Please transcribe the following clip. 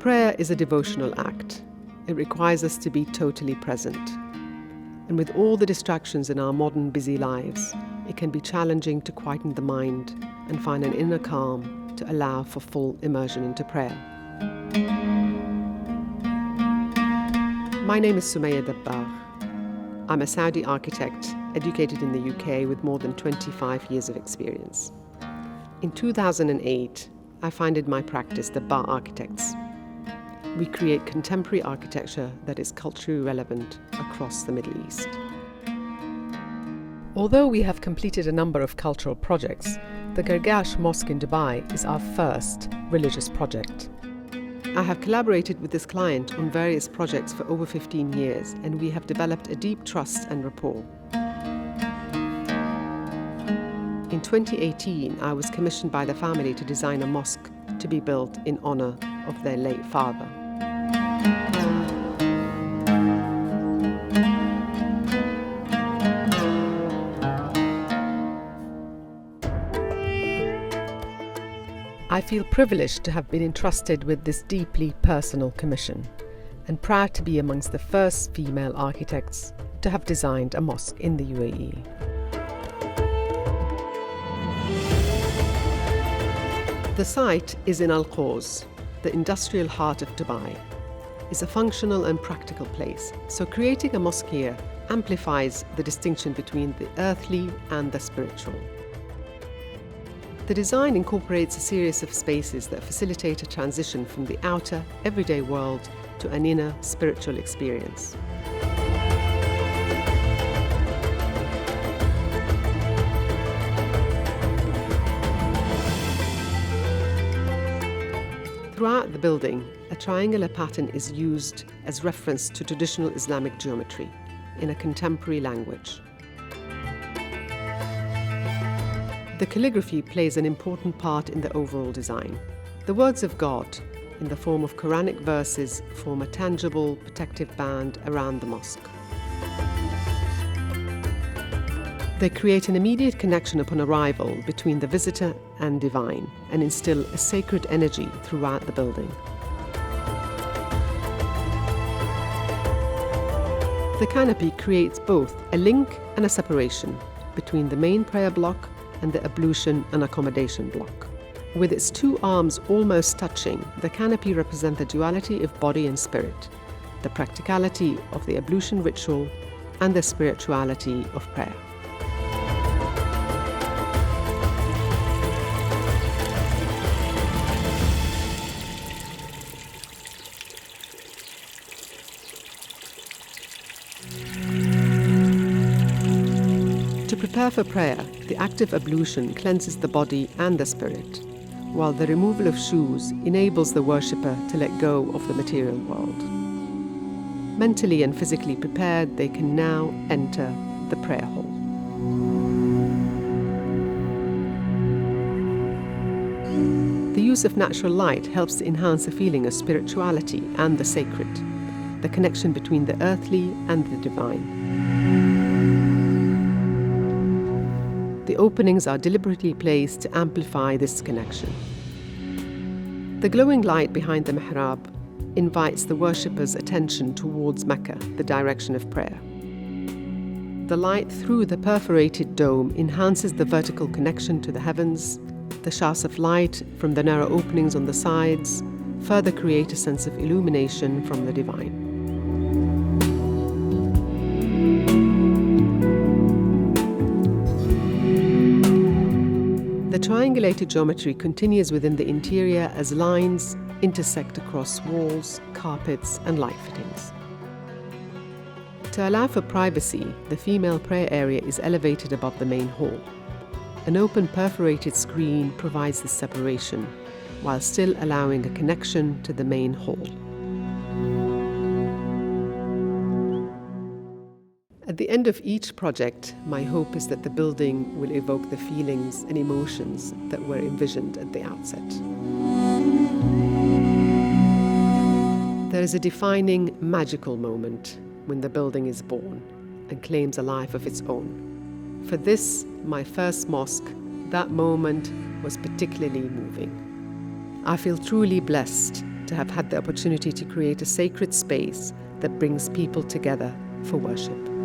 Prayer is a devotional act. It requires us to be totally present. And with all the distractions in our modern busy lives, it can be challenging to quieten the mind and find an inner calm to allow for full immersion into prayer. My name is Sumaya Dabbagh. I'm a Saudi architect, educated in the UK with more than 25 years of experience. In 2008, I founded my practice, Dabbagh Architects. We create contemporary architecture that is culturally relevant across the Middle East. Although we have completed a number of cultural projects, the Gargash Mosque in Dubai is our first religious project. I have collaborated with this client on various projects for over 15 years, and we have developed a deep trust and rapport. In 2018, I was commissioned by the family to design a mosque to be built in honor of their late father. I feel privileged to have been entrusted with this deeply personal commission and proud to be amongst the first female architects to have designed a mosque in the UAE. The site is in Quoz, the industrial heart of Dubai. It's a functional and practical place, so creating a mosque here amplifies the distinction between the earthly and the spiritual. The design incorporates a series of spaces that facilitate a transition from the outer, everyday world to an inner, spiritual experience. Throughout the building, a triangular pattern is used as reference to traditional Islamic geometry in a contemporary language. The calligraphy plays an important part in the overall design. The words of God, in the form of Quranic verses, form a tangible, protective band around the mosque. They create an immediate connection upon arrival between the visitor and divine and instill a sacred energy throughout the building. The canopy creates both a link and a separation between the main prayer block and the ablution and accommodation block. With its two arms almost touching, the canopy represents the duality of body and spirit, the practicality of the ablution ritual, and the spirituality of prayer. To prepare for prayer, the act of ablution cleanses the body and the spirit, while the removal of shoes enables the worshipper to let go of the material world. Mentally and physically prepared, they can now enter the prayer hall. The use of natural light helps to enhance a feeling of spirituality and the sacred, the connection between the earthly and the divine. The openings are deliberately placed to amplify this connection. The glowing light behind the mihrab invites the worshipper's attention towards Mecca, the direction of prayer. The light through the perforated dome enhances the vertical connection to the heavens. The shafts of light from the narrow openings on the sides further create a sense of illumination from the divine. The triangulated geometry continues within the interior as lines intersect across walls, carpets, and light fittings. To allow for privacy, the female prayer area is elevated above the main hall. An open perforated screen provides this separation, while still allowing a connection to the main hall. At the end of each project, my hope is that the building will evoke the feelings and emotions that were envisioned at the outset. There is a defining, magical moment when the building is born and claims a life of its own. For this, my first mosque, that moment was particularly moving. I feel truly blessed to have had the opportunity to create a sacred space that brings people together for worship.